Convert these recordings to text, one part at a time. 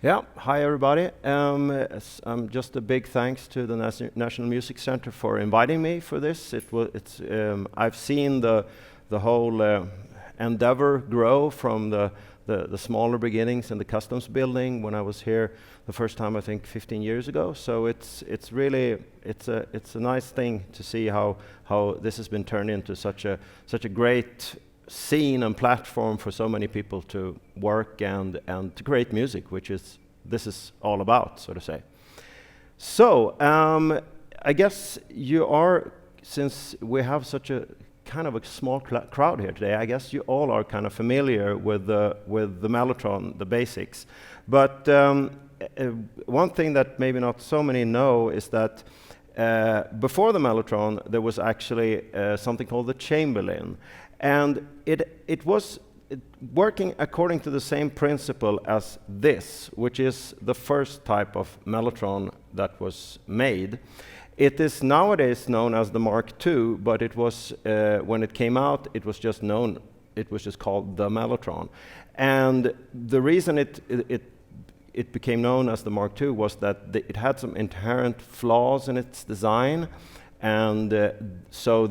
Yeah, hi everybody. Just a big thanks to the National Music Center for inviting me for this. I've seen the whole endeavor grow from the smaller beginnings in the customs building when I was here the first time, I think 15 years ago. So it's a nice thing to see how this has been turned into such a great scene and platform for so many people to work and to create music, which this is all about, so to say. So I guess since we have such a kind of a small crowd here today, I guess you all are kind of familiar with the Mellotron, the basics. But one thing that maybe not so many know is that before the Mellotron, there was actually something called the Chamberlin. And it was working according to the same principle as this, which is the first type of Mellotron that was made. It is nowadays known as the Mark II, but it was when it came out, it was just called the Mellotron. And the reason it became known as the Mark II was that it had some inherent flaws in its design. And so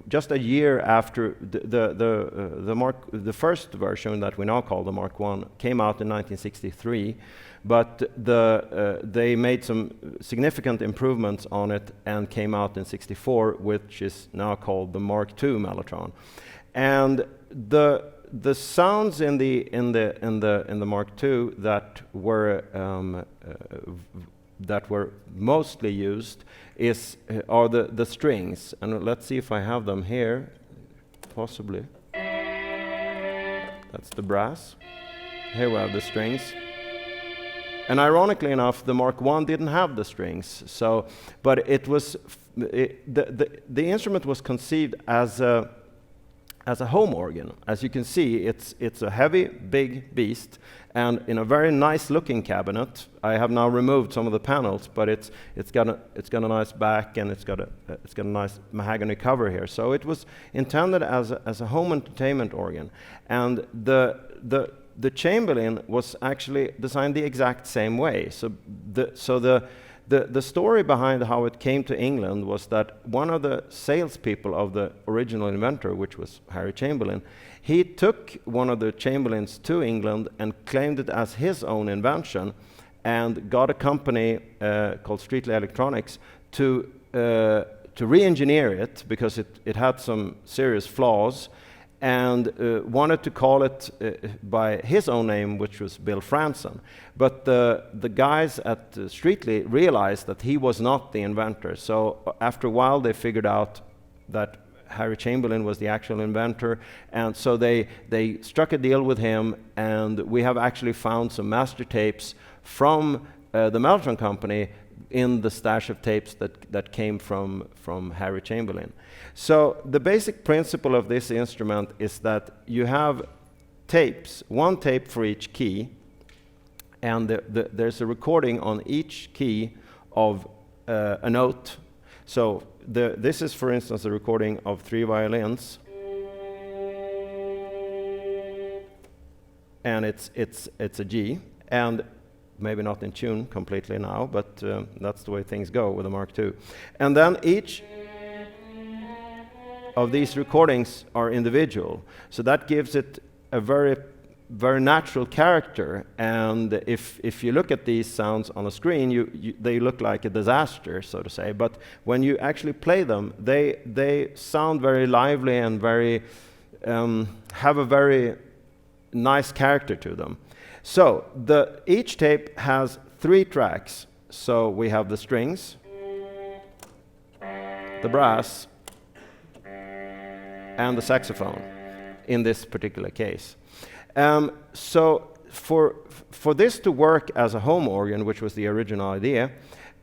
just a year after the first version that we now call the Mark I came out in 1963, but they made some significant improvements on it and came out in '64, which is now called the Mark II Mellotron. And the sounds in the Mark II that were mostly used are the strings, and let's see if I have them here, possibly. That's the brass. Here we have the strings. And ironically enough, the Mark I didn't have the strings, but the instrument was conceived as a home organ. As you can see, it's a heavy, big beast, and in a very nice-looking cabinet. I have now removed some of the panels, but it's got a nice back, and it's got a nice mahogany cover here. So it was intended as a home entertainment organ, and the Chamberlin was actually designed the exact same way. So the story behind how it came to England was that one of the salespeople of the original inventor, which was Harry Chamberlin, he took one of the Chamberlins to England and claimed it as his own invention, and got a company called Streetley Electronics to re-engineer it because it had some serious flaws, and wanted to call it by his own name, which was Bill Franson. But the guys at Streetley realized that he was not the inventor. So after a while, they figured out that Harry Chamberlin was the actual inventor, and so they struck a deal with him, and we have actually found some master tapes from the Mellotron company in the stash of tapes that came from Harry Chamberlin. So the basic principle of this instrument is that you have tapes, one tape for each key, and there's a recording on each key of a note. So this is, for instance, a recording of 3 violins, and it's a G, and maybe not in tune completely now, but that's the way things go with the Mark II. And then each of these recordings are individual, so that gives it a very, very natural character. And if you look at these sounds on a screen, they look like a disaster, so to say. But when you actually play them, they sound very lively and very have a very nice character to them. So each tape has 3 tracks. So we have the strings, the brass, and the saxophone in this particular case. So for this to work as a home organ, which was the original idea,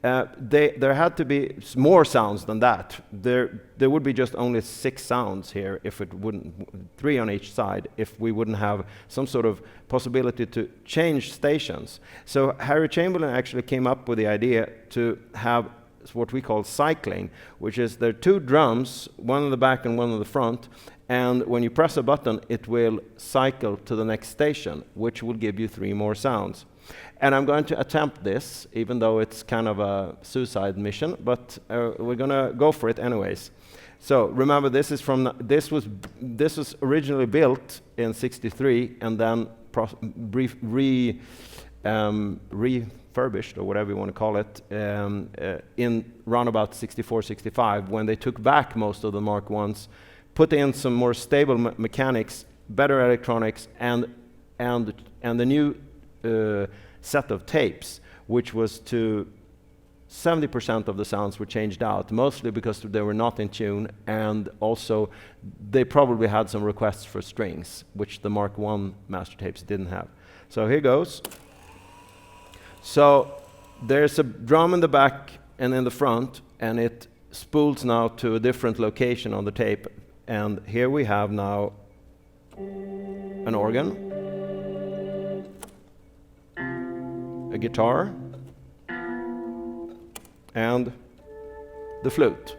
there had to be more sounds than that. There would be just only 6 sounds here if it wouldn't, 3 on each side, if we wouldn't have some sort of possibility to change stations. So Harry Chamberlin actually came up with the idea to have what we call cycling, which is there are two drums, one in the back and one in the front, and when you press a button, it will cycle to the next station, which will give you 3 more sounds. And I'm going to attempt this, even though it's kind of a suicide mission, but we're going to go for it anyways. So remember, this was originally built in '63 and then refurbished, or whatever you want to call it, in round about '64, '65, when they took back most of the Mark I's, put in some more stable mechanics, better electronics, and the new set of tapes, which was to 70% of the sounds were changed out, mostly because they were not in tune, and also they probably had some requests for strings, which the Mark I master tapes didn't have. So here goes. So there's a drum in the back and in the front, and it spools now to a different location on the tape. And here we have now an organ, a guitar, and the flute.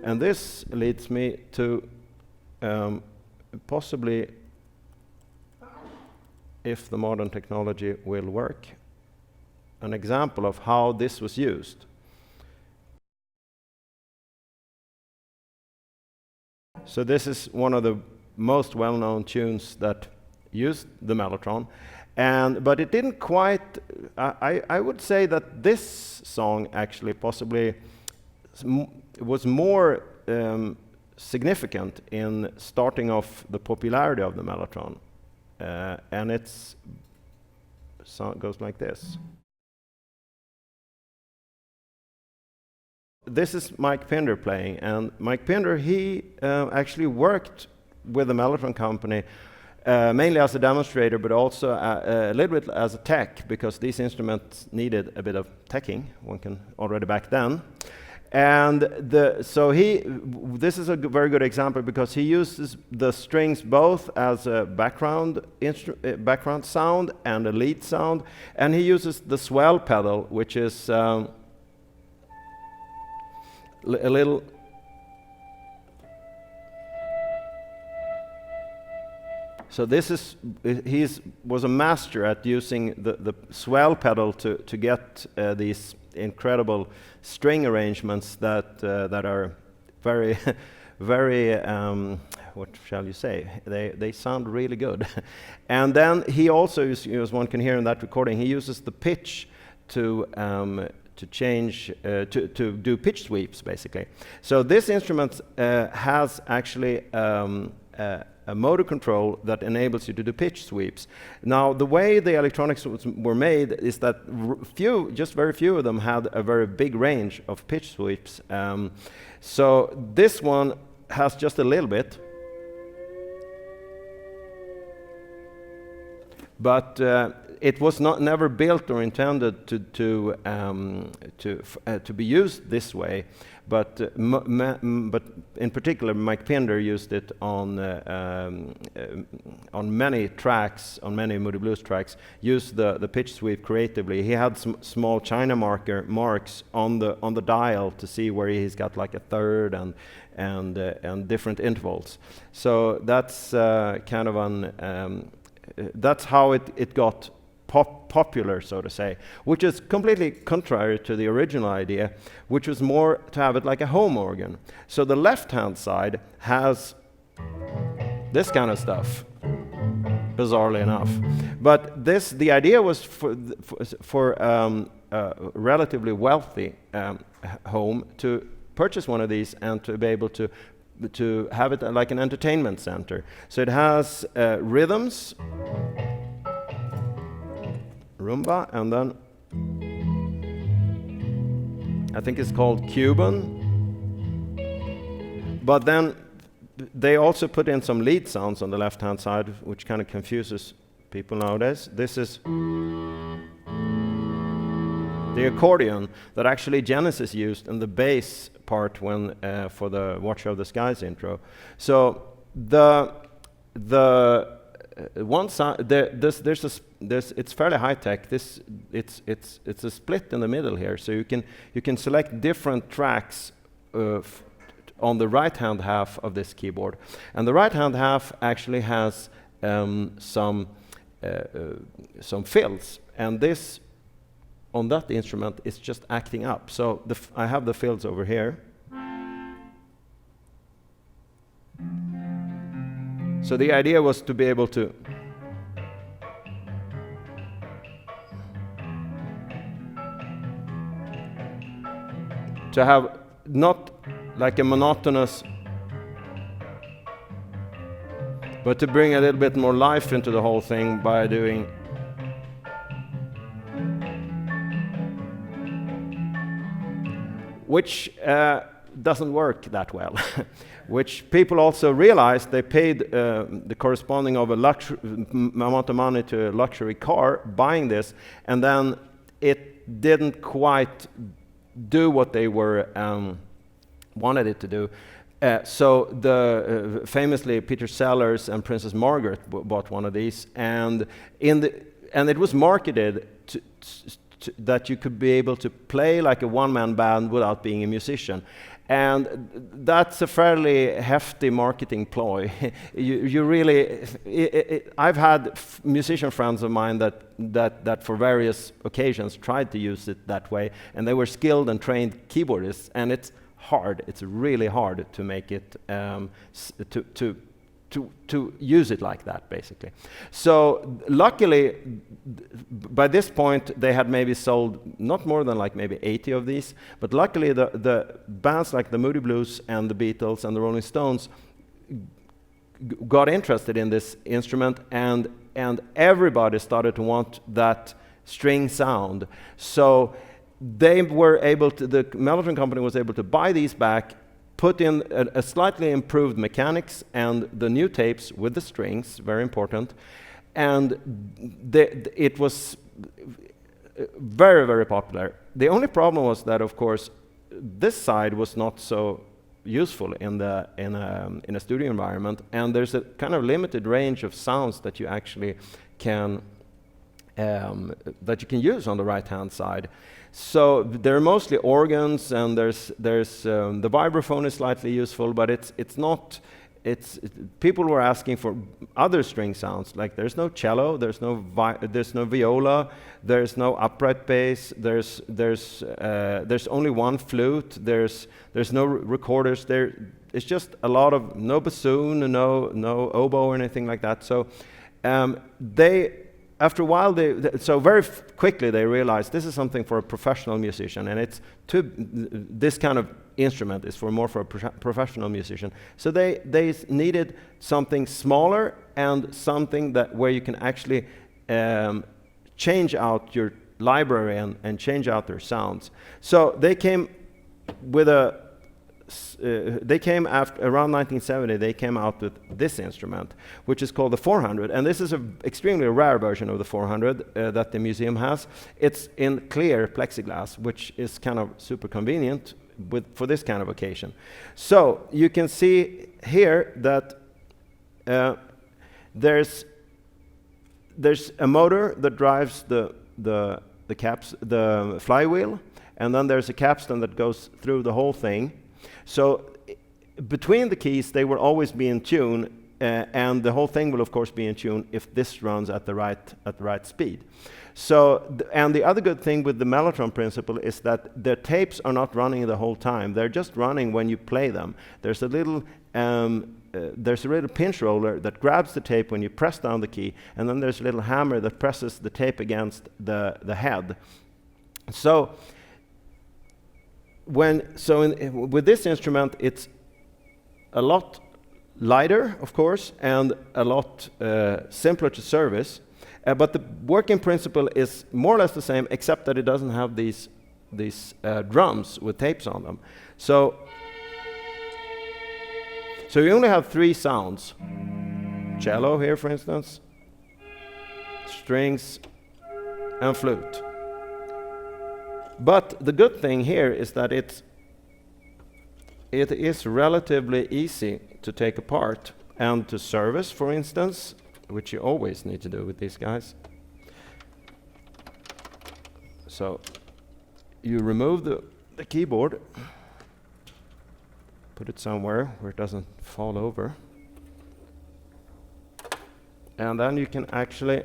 And this leads me to possibly, if the modern technology will work, an example of how this was used. So this is one of the most well-known tunes that used the Mellotron, but it didn't quite. I would say that this song actually possibly was more significant in starting off the popularity of the Mellotron, and it goes like this. This is Mike Pinder playing, and Mike Pinder, he actually worked with the Mellotron company mainly as a demonstrator, but also a little bit as a tech, because these instruments needed a bit of teching, one can already back then. And this is a very good example, because he uses the strings both as a background sound and a lead sound, and he uses the swell pedal, which is a little. So this is, was a master at using the swell pedal to get these incredible string arrangements that are very, very, what shall you say? They sound really good. And then he also, as one can hear in that recording, he uses the pitch to change, to do pitch sweeps, basically. So this instrument has actually a motor control that enables you to do pitch sweeps. Now, the way the electronics were made is that just very few of them had a very big range of pitch sweeps. So this one has just a little bit, but it was never built or intended to be used this way. But in particular, Mike Pinder used it on many tracks, on many Moody Blues tracks. Used the pitch sweep creatively. He had some small China marks on the dial to see where he's got like a third and different intervals. So that's kind of that's how it got popular, so to say, which is completely contrary to the original idea, which was more to have it like a home organ. So the left-hand side has this kind of stuff, bizarrely enough. But the idea was for a relatively wealthy home to purchase one of these and to be able to have it like an entertainment center. So it has rhythms, rumba, and then I think it's called Cuban. But then they also put in some lead sounds on the left-hand side, which kind of confuses people nowadays. This is the accordion that actually Genesis used in the bass part when for the Watcher of the Skies intro. So the one side, it's fairly high tech. It's a split in the middle here, so you can select different tracks on the right hand half of this keyboard, and the right hand half actually has some fills, and this on that instrument is just acting up. So I have the fills over here. So the idea was to be able to have not like a monotonous, but to bring a little bit more life into the whole thing by doing which doesn't work that well. Which people also realized. They paid the corresponding of a amount of money to a luxury car buying this, and then it didn't quite do what they were wanted it to do. So famously Peter Sellers and Princess Margaret bought one of these, and it was marketed that you could be able to play like a one-man band without being a musician. And that's a fairly hefty marketing ploy. You really, I've had musician friends of mine that for various occasions tried to use it that way, and they were skilled and trained keyboardists, and it's hard. It's really hard to make it to use it like that, basically. So luckily, by this point, they had maybe sold not more than like maybe 80 of these, but luckily the bands like the Moody Blues and the Beatles and the Rolling Stones got interested in this instrument, and everybody started to want that string sound. So they were able to, the Mellotron company was able to buy these back, put in a slightly improved mechanics and the new tapes with the strings, very important, and it was very, very popular. The only problem was that, of course, this side was not so useful in a studio environment, and there's a kind of limited range of sounds that you actually can use on the right-hand side. So they're mostly organs, and there's the vibraphone is slightly useful, but it's not. People were asking for other string sounds, like there's no cello, there's no viola, there's no upright bass, there's only one flute, there's no recorders there. It's just a lot of no bassoon, no oboe or anything like that. So after a while, very quickly they realized this is something for a professional musician, and this kind of instrument is more for a professional musician. So they needed something smaller and something where you can actually change out your library and change out their sounds. So they came with after around 1970. They came out with this instrument, which is called the 400, and this is an extremely rare version of the 400 that the museum has. It's in clear plexiglass, which is kind of super convenient for this kind of occasion. So you can see here that there's a motor that drives the flywheel, and then there's a capstan that goes through the whole thing. So between the keys, they will always be in tune, and the whole thing will, of course, be in tune if this runs at the right speed. So, and the other good thing with the Mellotron principle is that the tapes are not running the whole time. They're just running when you play them. There's a little pinch roller that grabs the tape when you press down the key, and then there's a little hammer that presses the tape against the head. So with this instrument, it's a lot lighter, of course, and a lot simpler to service. But the working principle is more or less the same, except that it doesn't have these drums with tapes on them. So you only have 3 sounds. Cello here, for instance, strings, and flute. But the good thing here is that it is relatively easy to take apart and to service, for instance. which you always need to do with these guys. So you remove the keyboard, put it somewhere where it doesn't fall over, and then you can actually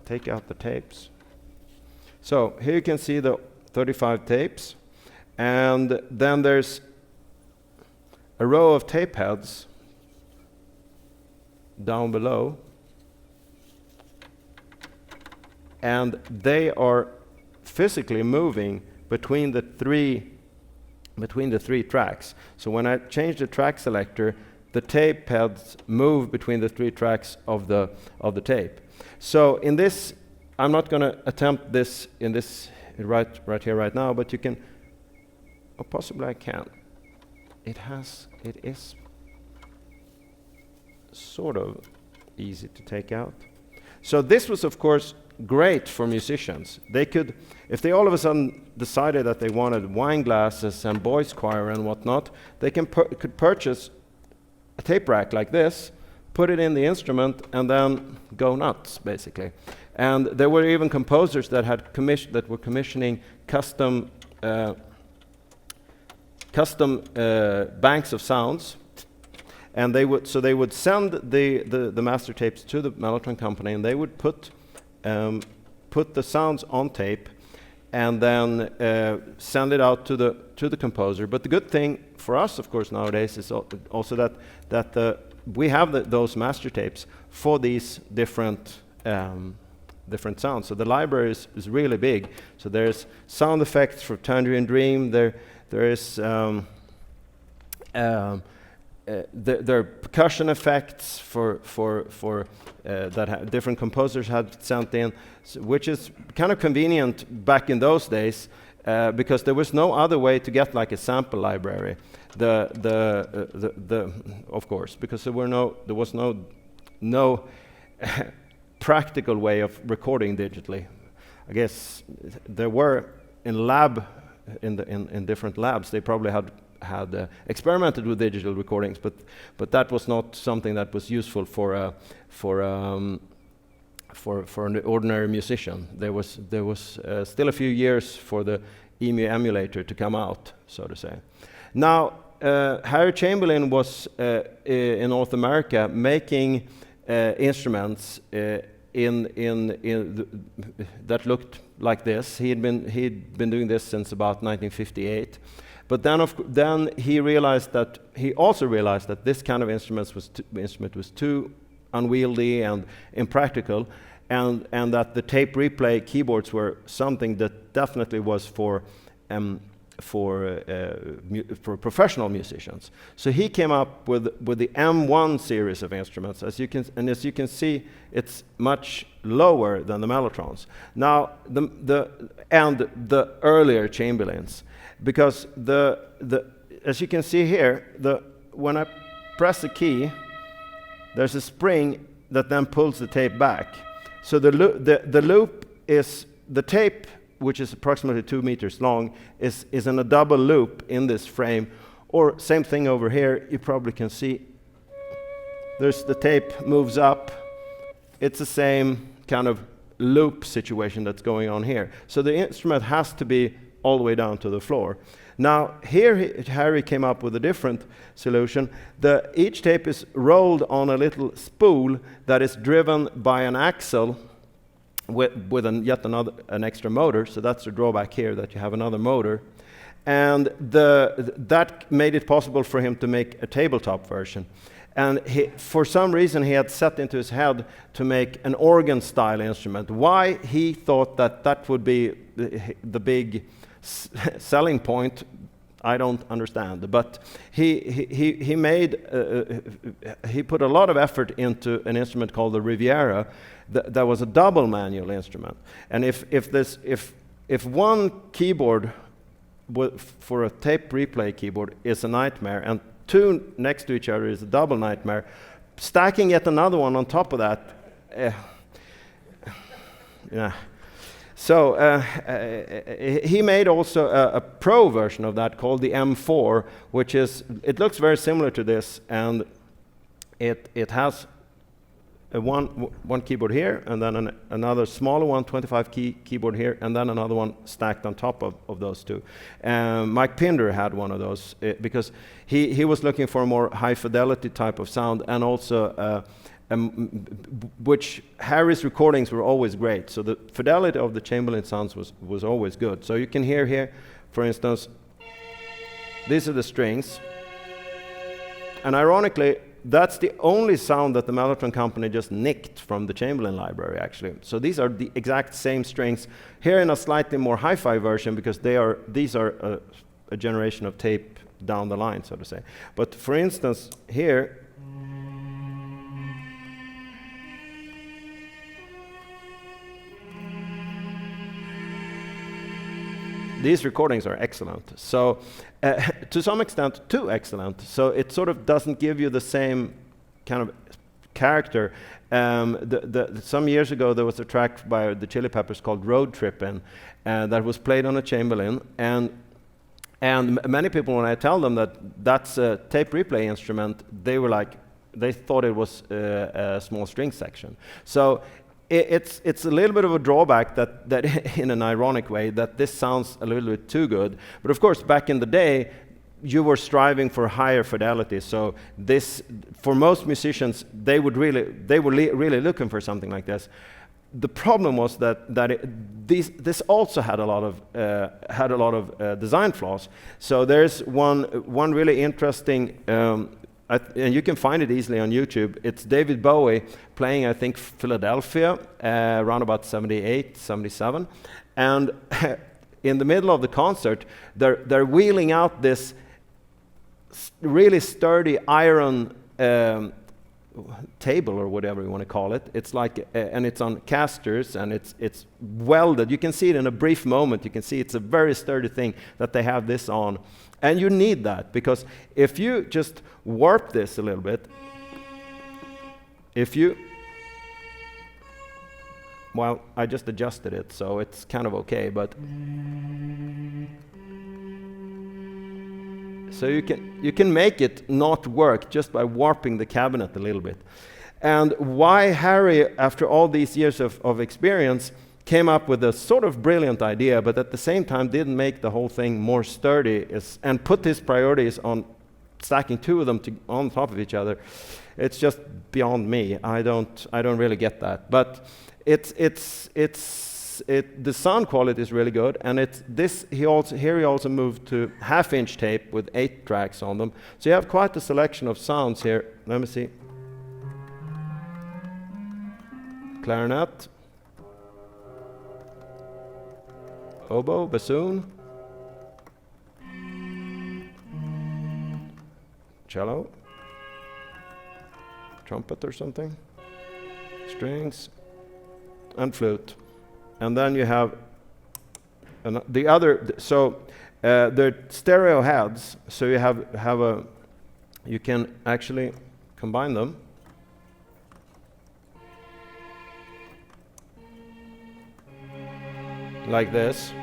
take out the tapes. So here you can see the 35 tapes, and then there's a row of tape heads down below, and they are physically moving between the three tracks. So when I change the track selector, the tape heads move between the 3 tracks of the tape. So in this, I'm not going to attempt this in this right here right now, but you can, or possibly I can. It is sort of easy to take out. So this was, of course, great for musicians. They could, if they all of a sudden decided that they wanted wine glasses and boys choir and whatnot, they could purchase a tape rack like this, put it in the instrument, and then go nuts, basically. And there were even composers that had were commissioning custom banks of sounds, and they would send the master tapes to the Mellotron company, and they would put the sounds on tape, and then send it out to the composer. But the good thing for us, of course, nowadays is also that we have those master tapes for these different sounds. So the library is really big. So there's sound effects for Tangerine Dream. There is there are percussion effects for that different composers had sent in, which is kind of convenient back in those days, because there was no other way to get like a sample library. Of course, because there was no practical way of recording digitally. I guess there were in different labs. They probably had experimented with digital recordings, but that was not something that was useful for an ordinary musician. There was still a few years for the EMU emulator to come out, so to say. Now, Harry Chamberlin was in North America making instruments that looked like this. He'd been doing this since about 1958. But then he also realized that this kind of instrument was too unwieldy and impractical, and that the tape replay keyboards were something that definitely was for professional musicians. So he came up with the M1 series of instruments. As you can see, it's much lower than the Mellotrons. Now, the earlier Chamberlins, because as you can see here, when I press a key, there's a spring that then pulls the tape back. So the loop is the tape, which is approximately 2 meters long, is in a double loop in this frame. Or same thing over here, you probably can see. There's the tape moves up. It's the same kind of loop situation that's going on here. So the instrument has to be all the way down to the floor. Now here Harry came up with a different solution. Each tape is rolled on a little spool that is driven by an axle with yet an extra motor. So that's the drawback here, that you have another motor. And that made it possible for him to make a tabletop version. And for some reason he had set into his head to make an organ-style instrument. Why he thought that would be the big selling point, I don't understand. But he put a lot of effort into an instrument called the Riviera that was a double manual instrument. And if one keyboard for a tape replay keyboard is a nightmare, and 2 next to each other is a double nightmare, stacking yet another one on top of that, yeah. So he made also a pro version of that called the M4, it looks very similar to this, and it has one keyboard here, and then another smaller one, 25 keyboard here, and then another one stacked on top of those two. Mike Pinder had one of those because he was looking for a more high fidelity type of sound, and also which Harry's recordings were always great. So the fidelity of the Chamberlin sounds was always good. So you can hear here, for instance, these are the strings, and ironically, that's the only sound that the Mellotron company just nicked from the Chamberlin library, actually. So these are the exact same strings here in a slightly more hi-fi version, because these are a generation of tape down the line, so to say. But for instance, here, these recordings are excellent. So to some extent, too excellent. So it sort of doesn't give you the same kind of character. Some years ago, there was a track by the Chili Peppers called Road Trippin' that was played on a Chamberlin. And many people, when I tell them that that's a tape replay instrument, they thought it was a small string section. So it's a little bit of a drawback that in an ironic way, that this sounds a little bit too good. But of course, back in the day, you were striving for higher fidelity. So this, for most musicians, they were really looking for something like this. The problem was that this also had a lot of design flaws. So there's one really interesting. And you can find it easily on YouTube. It's David Bowie playing, I think, Philadelphia, around about 78, 77. And in the middle of the concert, they're wheeling out this really sturdy iron table, or whatever you want to call it. It's like, and it's on casters, and it's welded. You can see it in a brief moment. You can see it's a very sturdy thing that they have this on. And you need that, because if you just warp this a little bit, well, I just adjusted it, so it's kind of okay, but so you can make it not work just by warping the cabinet a little bit. And why Harry, after all these years of experience, came up with a sort of brilliant idea, but at the same time didn't make the whole thing more sturdy, and put his priorities on stacking two of them on top of each other. It's just beyond me. I don't really get that. But the sound quality is really good, and he also moved to half-inch tape with 8 tracks on them. So you have quite a selection of sounds here. Let me see. Clarinet, oboe, bassoon, cello, trumpet or something, strings, and flute. And then you have the other. So they're stereo heads. So you you can actually combine them. Like this.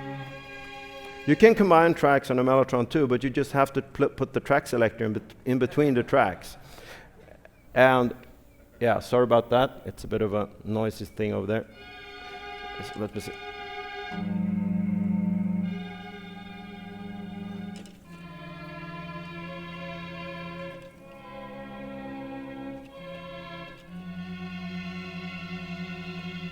You can combine tracks on a Mellotron too, but you just have to put the track selector in between the tracks. And yeah, sorry about that. It's a bit of a noisy thing over there. Let me see.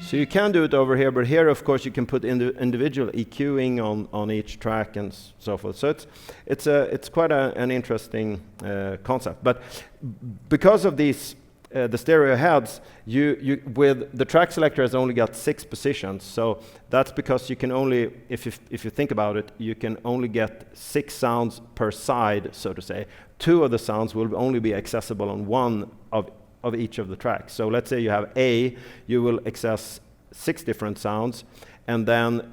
So you can do it over here, but here, of course, you can put individual EQing on each track and so forth. So it's quite an interesting concept. But because of these the stereo heads, you with the track selector has only got 6 positions. So that's because you can only, if you think about it, you can only get 6 sounds per side, so to say. 2 of the sounds will only be accessible on one of each of the tracks. So let's say you have A, you will access 6 different sounds, and then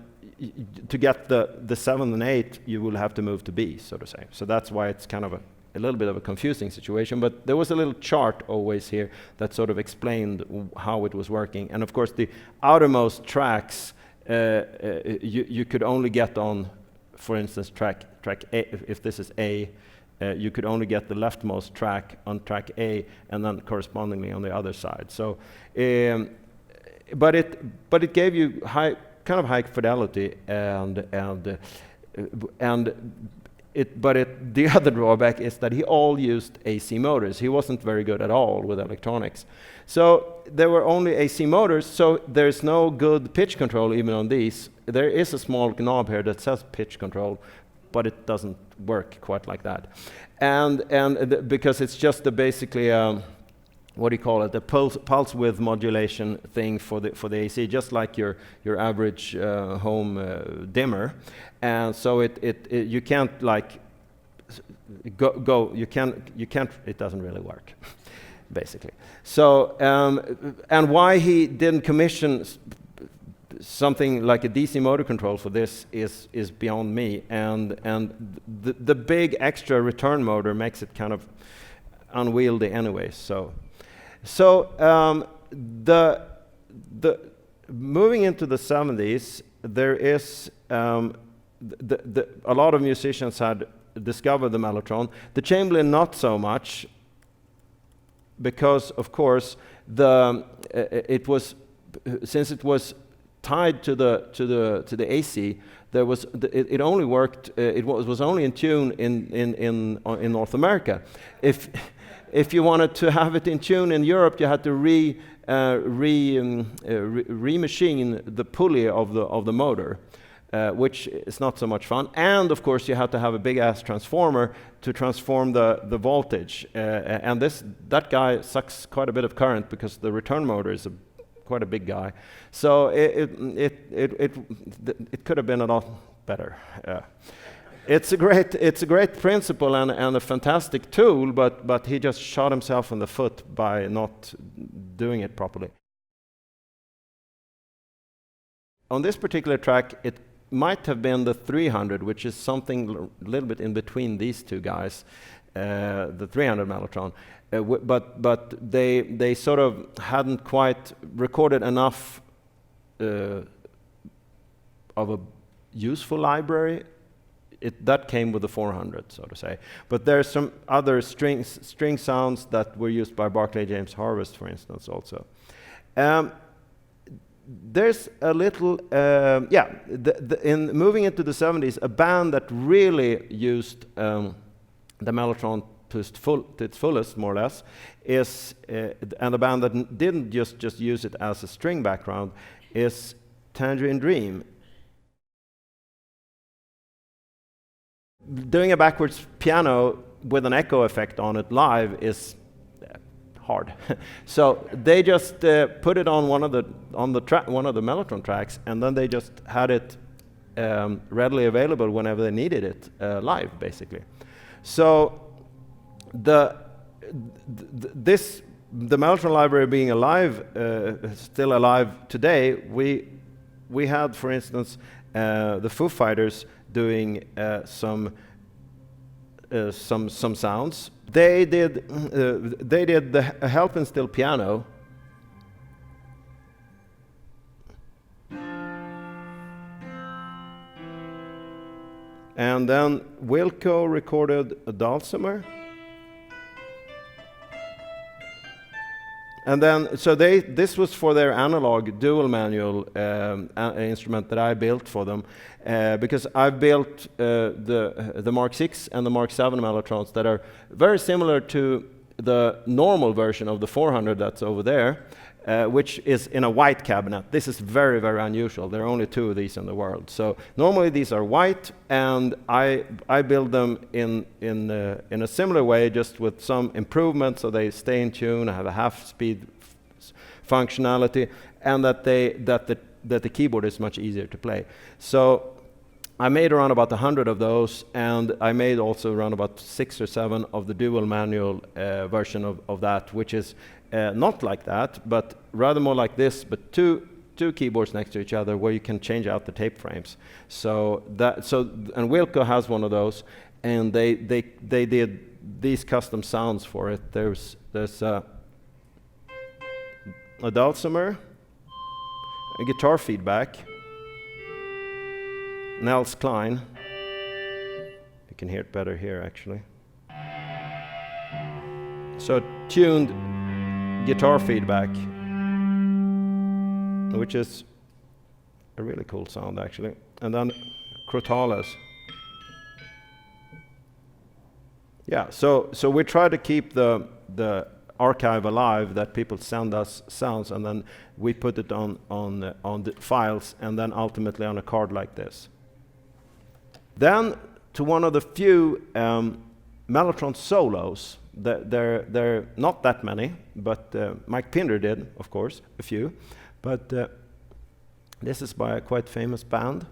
to get the 7 and 8, you will have to move to B, so to say. So that's why it's kind of a little bit of a confusing situation, but there was a little chart always here that sort of explained how it was working. And of course, the outermost tracks, you could only get on, for instance, track A, if this is A, you could only get the leftmost track on track A, and then correspondingly on the other side. So, but it gave you kind of high fidelity, the other drawback is that he all used AC motors. He wasn't very good at all with electronics. So there were only AC motors, so there's no good pitch control even on these. There is a small knob here that says pitch control, but it doesn't work quite like that. Because it's just basically what do you call it? The pulse width modulation thing for the AC, just like your average home dimmer, and so you can't like go. You can't. It doesn't really work, basically. So and why he didn't commission something like a DC motor control for this is beyond me. And the big extra return motor makes it kind of unwieldy anyway. So the moving into the 70s, there is a lot of musicians had discovered the Mellotron. The Chamberlin not so much, because of course since it was tied to the AC, it only worked. It was only in tune in North America. If you wanted to have it in tune in Europe, you had to remachine the pulley of the motor, which is not so much fun. And of course, you had to have a big ass transformer to transform the voltage. And that guy sucks quite a bit of current because the return motor is quite a big guy. So it could have been a lot better. It's a great principle and a fantastic tool, but he just shot himself in the foot by not doing it properly. On this particular track, it might have been the 300, which is something a little bit in between these two guys, the 300 Mellotron. But they sort of hadn't quite recorded enough of a useful library. That came with the 400, so to say. But there's some other string sounds that were used by Barclay James Harvest, for instance, also. There's a little, in moving into the 70s, a band that really used the Mellotron to its fullest, more or less, is, and a band that didn't just use it as a string background, is Tangerine Dream. Doing a backwards piano with an echo effect on it live is hard. So they just put it on one of the Mellotron tracks, and then they just had it readily available whenever they needed it live, basically. So the Mellotron library being alive, still alive today, we had, for instance, the Foo Fighters doing some sounds. They did the Help and Still piano. And then Wilco recorded a dulcimer. And then, so this was for their analog dual manual instrument that I built for them, because I built the Mark 6 and the Mark 7 Mellotrons that are very similar to the normal version of the 400 that's over there, which is in a white cabinet. This is very, very unusual. There are only 2 of these in the world. So normally these are white, and I build them in a similar way, just with some improvements, so they stay in tune, have a half-speed functionality, and that the keyboard is much easier to play. So I made around about 100 of those, and I made also around about 6 or 7 of the dual manual version of that, which is not like that, but rather more like this, but two keyboards next to each other where you can change out the tape frames. And Wilco has one of those, and they did these custom sounds for it. There's a dulcimer, a guitar feedback, Nels Klein. You can hear it better here, actually. So tuned guitar feedback, which is a really cool sound actually. And then crotales. Yeah, so we try to keep the archive alive, that people send us sounds, and then we put it on the files, and then ultimately on a card like this. Then to one of the few Mellotron solos. There not that many, but Mike Pinder did, of course, a few. But this is by a quite famous band.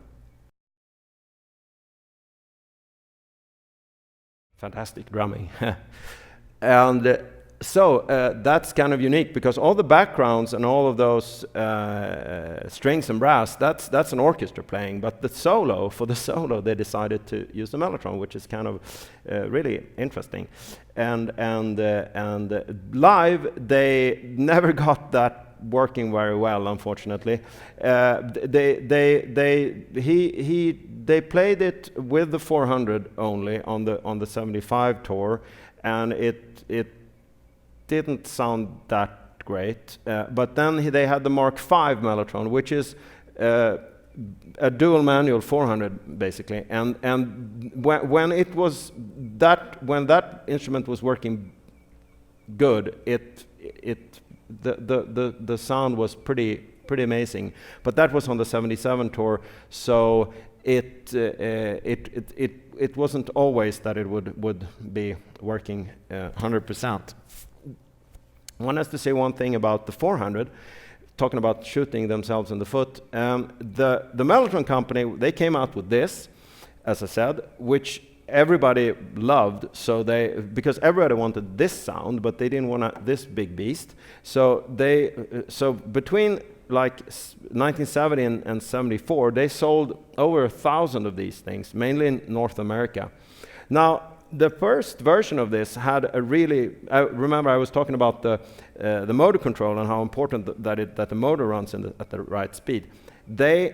Fantastic drumming. And so that's kind of unique, because all the backgrounds and all of those strings and brass, that's an orchestra playing, but the solo, for the solo, they decided to use the Mellotron, which is kind of really interesting. And live, they never got that working very well, unfortunately. They played it with the 400 only on the 75 tour, and it didn't sound that great. But then they had the Mark V Mellotron, which is a dual manual 400 basically. And when that instrument was working good, the sound was pretty amazing. But that was on the 77 tour, so it wasn't always that it would be working 100%. One has to say one thing about the 400, talking about shooting themselves in the foot. The Mellotron company, they came out with this, as I said, which everybody loved. So because everybody wanted this sound, but they didn't want this big beast. So between like 1970 and 74, they sold over 1,000 of these things, mainly in North America. Now, the first version of this had a really, remember I was talking about the motor control and how important that the motor runs at the right speed. The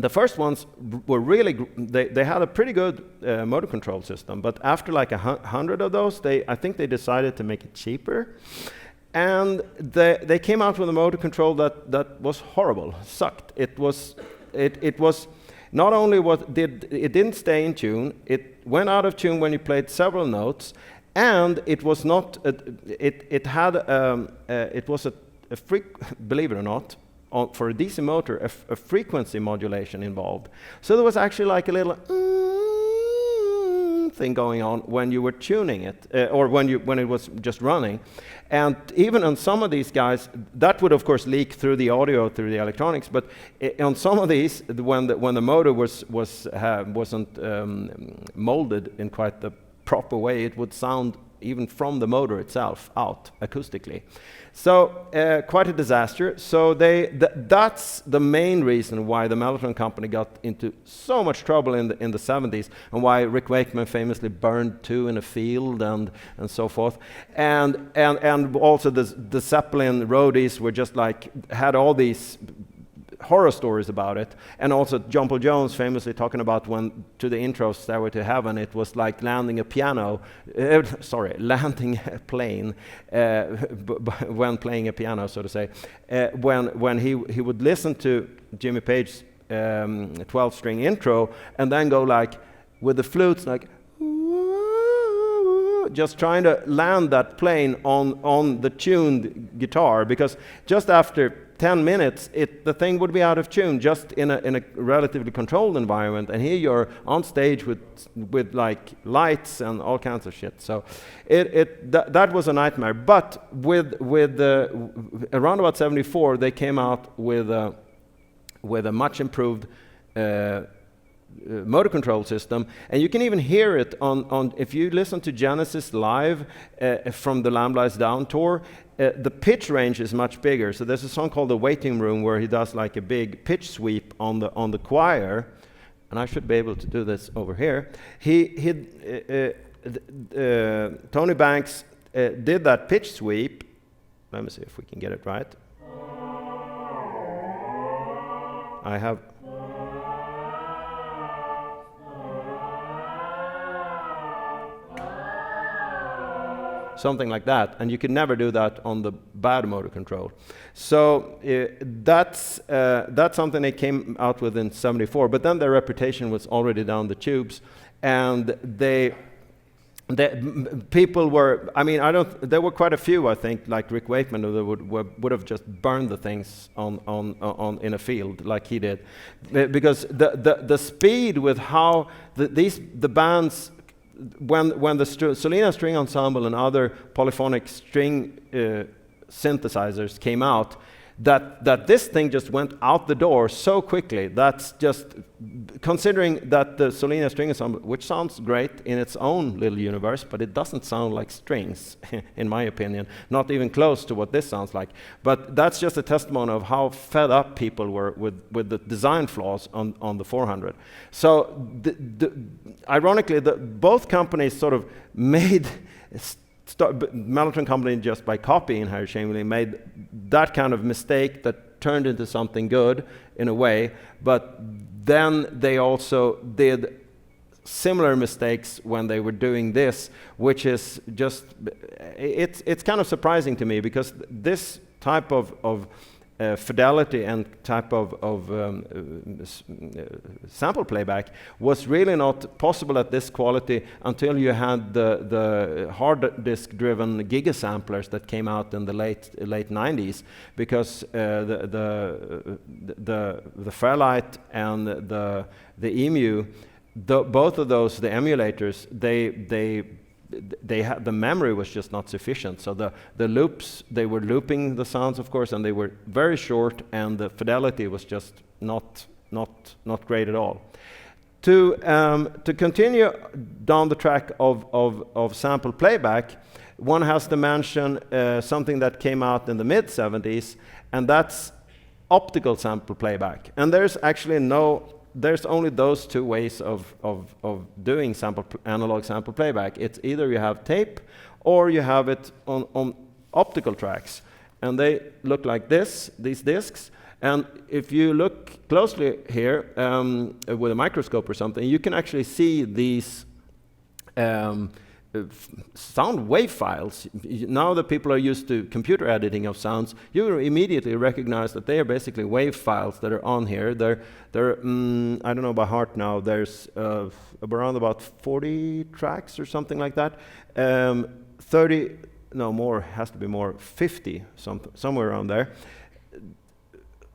first ones were really, they had a pretty good motor control system, but after like 100 of those, I think they decided to make it cheaper. And they came out with a motor control that was horrible, sucked. It was not only it didn't stay in tune, it went out of tune when you played several notes, and it was not. It was a believe it or not, for a DC motor, a frequency modulation involved. So there was actually like a little thing going on when you were tuning it, or when it was just running. And even on some of these guys, that would of course leak through the audio, through the electronics. But on some of these, when the motor wasn't molded in quite the proper way, it would sound even from the motor itself out acoustically. So quite a disaster. So that's the main reason why the Mellotron company got into so much trouble in the 70s, and why Rick Wakeman famously burned two in a field and so forth. And also the Zeppelin roadies were just like, had all these horror stories about it. And also John Paul Jones famously talking about when, to the intro Stairway to Heaven, it was like landing a plane when playing a piano, so to say. When he would listen to Jimmy Page's 12-string intro and then go like, with the flutes, like, just trying to land that plane on the tuned guitar, because just after 10 minutes, the thing would be out of tune, just in a relatively controlled environment, and here you're on stage with like lights and all kinds of shit. So that was a nightmare. But with around about 74, they came out with a much improved motor control system, and you can even hear it on if you listen to Genesis live from the Lamb Lies Down tour. The pitch range is much bigger. So there's a song called The Waiting Room where he does like a big pitch sweep on the choir, and I should be able to do this over here. Tony Banks did that pitch sweep. Let me see if we can get it right. I have. something like that, and you could never do that on the bad motor control. So that's something they came out with in '74, but then their reputation was already down the tubes, and people were, I mean, there were quite a few, I think, like Rick Wakeman, who would have just burned the things on in a field like he did, because the speed with how the bands, when the Solina String Ensemble and other polyphonic string synthesizers came out, that this thing just went out the door so quickly. That's just, considering that the Solina String Ensemble, which sounds great in its own little universe, but it doesn't sound like strings, in my opinion, not even close to what this sounds like. But that's just a testimony of how fed up people were with the design flaws on the 400. So ironically, both companies sort of made Mellotron company, just by copying Harry Chamberlin, made that kind of mistake that turned into something good in a way, but then they also did similar mistakes when they were doing this, which is just, it's kind of surprising to me, because this type of fidelity and type of sample playback was really not possible at this quality until you had the hard disk driven gigasamplers that came out in the late 90s, because the Fairlight and the EMU, both of those, the emulators, they had, the memory was just not sufficient. So the loops, they were looping the sounds, of course, and they were very short, and the fidelity was just not great at all. To continue down the track of sample playback, one has to mention something that came out in the mid 70s, and that's optical sample playback. And there's actually there's only those two ways of doing analog sample playback. It's either you have tape or you have it on optical tracks. And they look like this, these discs. And if you look closely here with a microscope or something, you can actually see these sound wave files. Now that people are used to computer editing of sounds, you will immediately recognize that they are basically wave files that are on here. They're I don't know by heart now, there's around about 40 tracks or something like that. 30, no more, has to be more, 50, somewhere around there.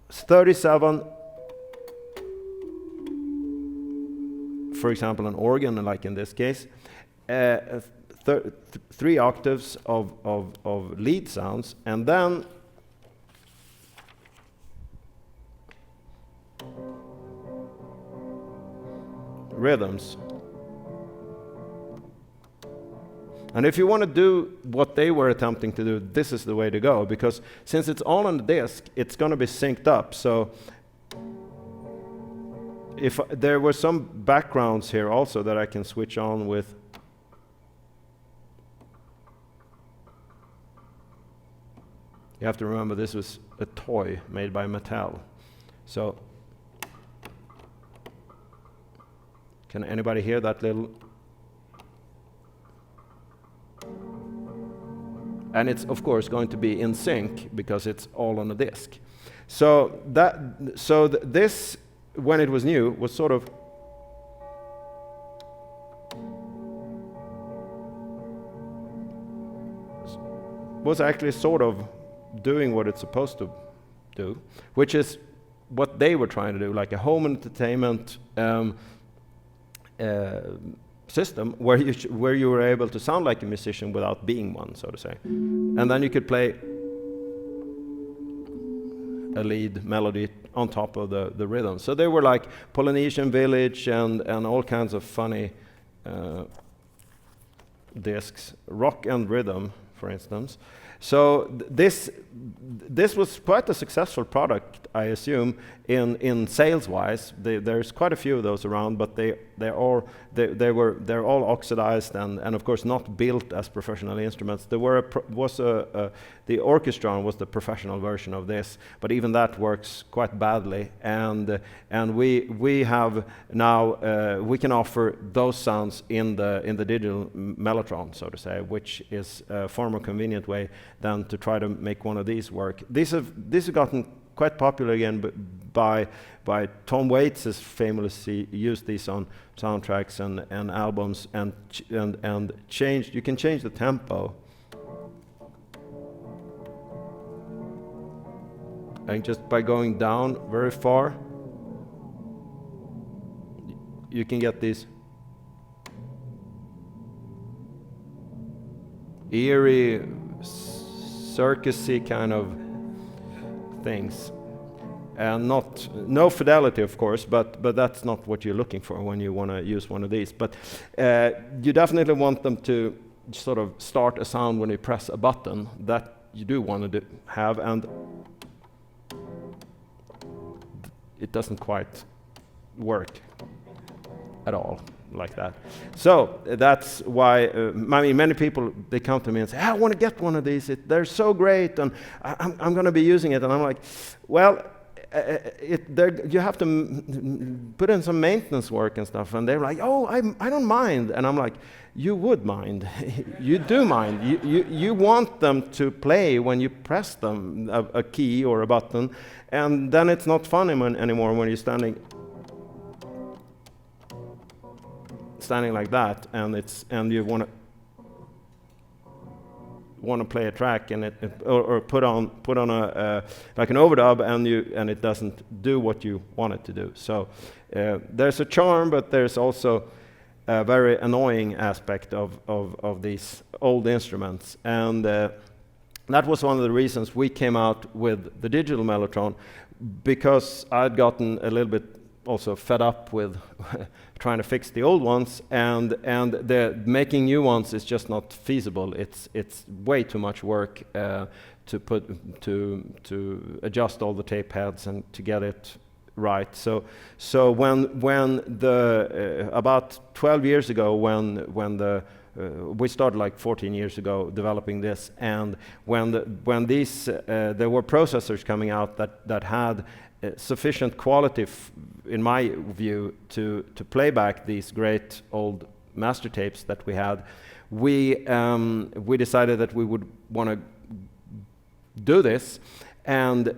37, for example, an organ, like in this case. 3 octaves of lead sounds, and then rhythms. And if you want to do what they were attempting to do, this is the way to go, because since it's all on the disk, it's going to be synced up. So if there were some backgrounds here also that I can switch on with. You have to remember this was a toy made by Mattel. So, can anybody hear that little? And it's of course going to be in sync because it's all on a disk. So this, when it was new, was sort of actually sort of doing what it's supposed to do, which is what they were trying to do, like a home entertainment system where you were able to sound like a musician without being one, so to say. And then you could play a lead melody on top of the rhythm. So they were like Polynesian Village and all kinds of funny discs, rock and rhythm, for instance. So this was quite a successful product, I assume, in sales-wise. There's quite a few of those around, but they're all oxidized and of course not built as professional instruments. There was the Orchestron was the professional version of this, but even that works quite badly. And we have now we can offer those sounds in the digital Mellotron, so to say, which is a far more convenient way than to try to make one of these work. These have gotten quite popular again by Tom Waits has famously used these on soundtracks and albums and changed. You can change the tempo. And just by going down very far, you can get these eerie, circusy kind of things, and no fidelity, of course, but that's not what you're looking for when you want to use one of these. But you definitely want them to sort of start a sound when you press a button. That you do want to have, and it doesn't quite work at all like that. So that's why I mean, many people, they come to me and say, I want to get one of these, they're so great, and I'm going to be using it. And I'm like, well, you have to put in some maintenance work and stuff. And they're like, oh, I don't mind. And I'm like, you would mind. You do mind. You want them to play when you press them, a key or a button, and then it's not fun anymore when you're standing like that, and you want to play a track, and or put on a like an overdub, and it doesn't do what you want it to do. So there's a charm, but there's also a very annoying aspect of these old instruments, and that was one of the reasons we came out with the digital Mellotron, because I'd gotten a little bit also fed up with trying to fix the old ones, and the making new ones is just not feasible. It's way too much work to adjust all the tape heads and to get it right. So when the about 12 years ago, when the we started like 14 years ago developing this, and when these there were processors coming out that had sufficient quality, in my view, to play back these great old master tapes that we had, we decided that we would want to do this, and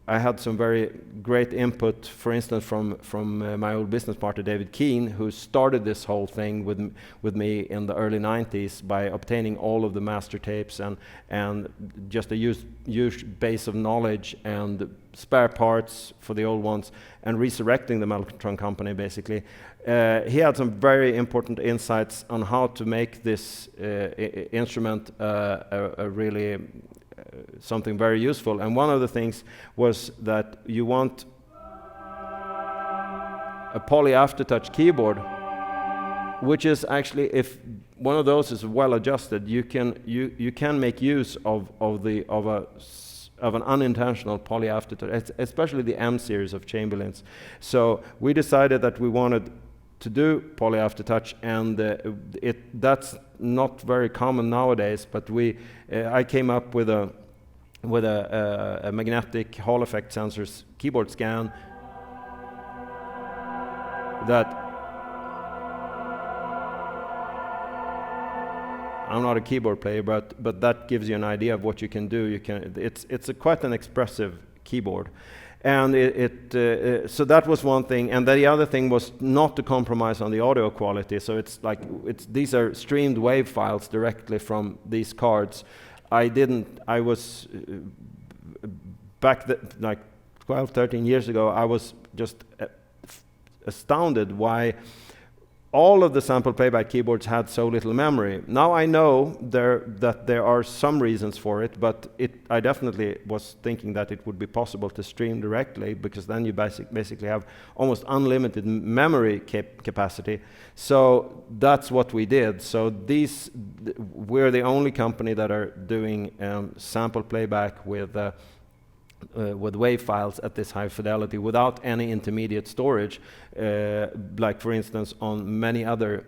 I had some very great input, for instance, from my old business partner David Keane, who started this whole thing with me in the early 90s by obtaining all of the master tapes and just a huge base of knowledge and spare parts for the old ones, and resurrecting the Mellotron company, basically. He had some very important insights on how to make this instrument a really something very useful. And one of the things was that you want a poly aftertouch keyboard, which is actually, if one of those is well adjusted, you can make use of an unintentional poly aftertouch, especially the M series of Chamberlins. So we decided that we wanted to do poly aftertouch, and that's not very common nowadays. But I came up with a magnetic Hall effect sensors keyboard scan that. I'm not a keyboard player, but that gives you an idea of what you can do. It's quite an expressive keyboard, and so that was one thing. And then the other thing was not to compromise on the audio quality. So these are streamed wave files directly from these cards. I was back like 12, 13 years ago. I was just astounded why all of the sample playback keyboards had so little memory. Now I know that there are some reasons for it, but I definitely was thinking that it would be possible to stream directly, because then you basically have almost unlimited memory capacity. So that's what we did. So we're the only company that are doing sample playback with WAV files at this high fidelity without any intermediate storage, like for instance on many other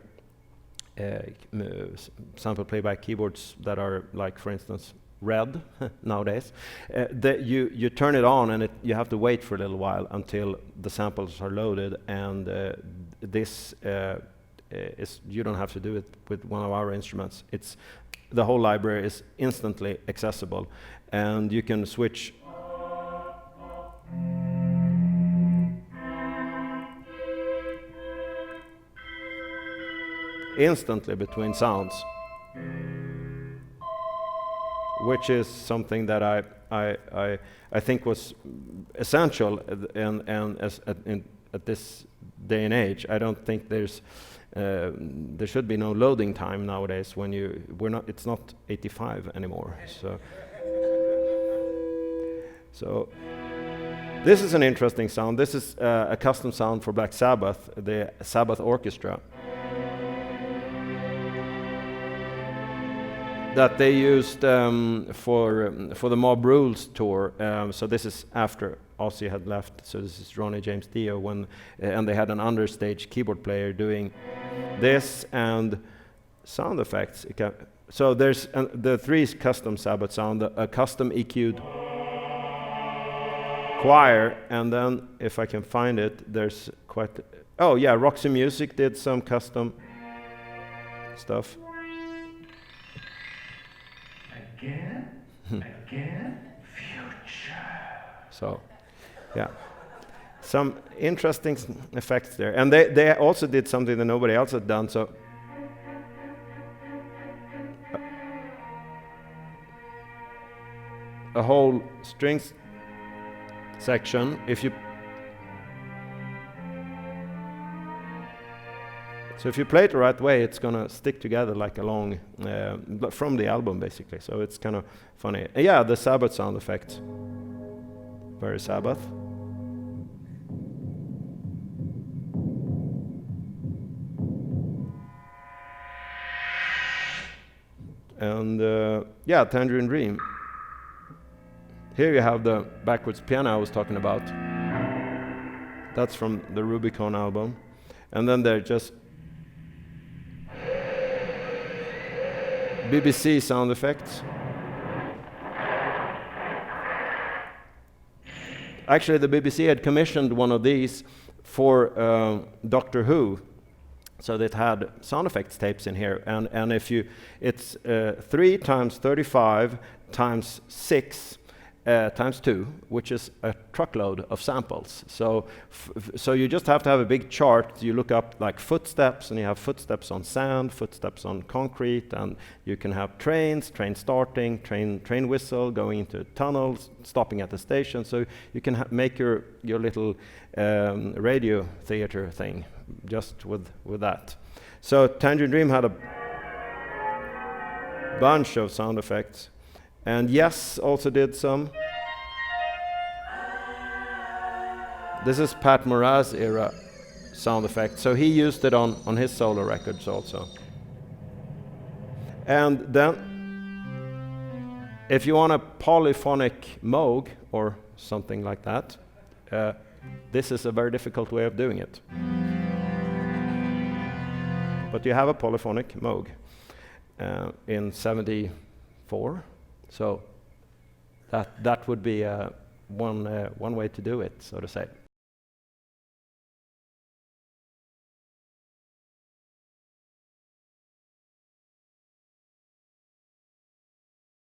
sample playback keyboards that are like, for instance, Red nowadays. That you turn it on and you have to wait for a little while until the samples are loaded, and this you don't have to do it with one of our instruments. The whole library is instantly accessible, and you can switch instantly between sounds, which is something that I think was essential, and at this day and age. I don't think there should be no loading time nowadays when it's not 85 anymore. So this is an interesting sound. This is a custom sound for Black Sabbath, the Sabbath Orchestra, that they used for the Mob Rules tour. So this is after Ozzy had left. So this is Ronnie James Dio and they had an understage keyboard player doing this and sound effects. So there's the 3 custom Sabbath sound, a custom EQ'd choir, and then if I can find it, there's Roxy Music did some custom stuff. Again, future. So, yeah, some interesting effects there, and they also did something that nobody else had done. So, a whole strings section. If you play it the right way, it's gonna stick together like a long from the album, basically. So it's kind of funny. Yeah, the Sabbath sound effect, very Sabbath. And Tangerine Dream. Here you have the backwards piano I was talking about. That's from the Rubicon album. And then they're just BBC sound effects. Actually, the BBC had commissioned one of these for Doctor Who. So that had sound effects tapes in here. And it's 3 times 35 times 6 times 2, which is a truckload of samples. So you just have to have a big chart. You look up like footsteps, and you have footsteps on sand, footsteps on concrete, and you can have trains, train starting, train whistle, going into tunnels, stopping at the station. So you can make your little radio theater thing just with that. So Tangerine Dream had a bunch of sound effects. And Yes also did some. This is Pat Moraz era sound effect. So he used it on his solo records also. And then, if you want a polyphonic Moog or something like that, this is a very difficult way of doing it. But you have a polyphonic Moog in 74. So that would be one way to do it, so to say.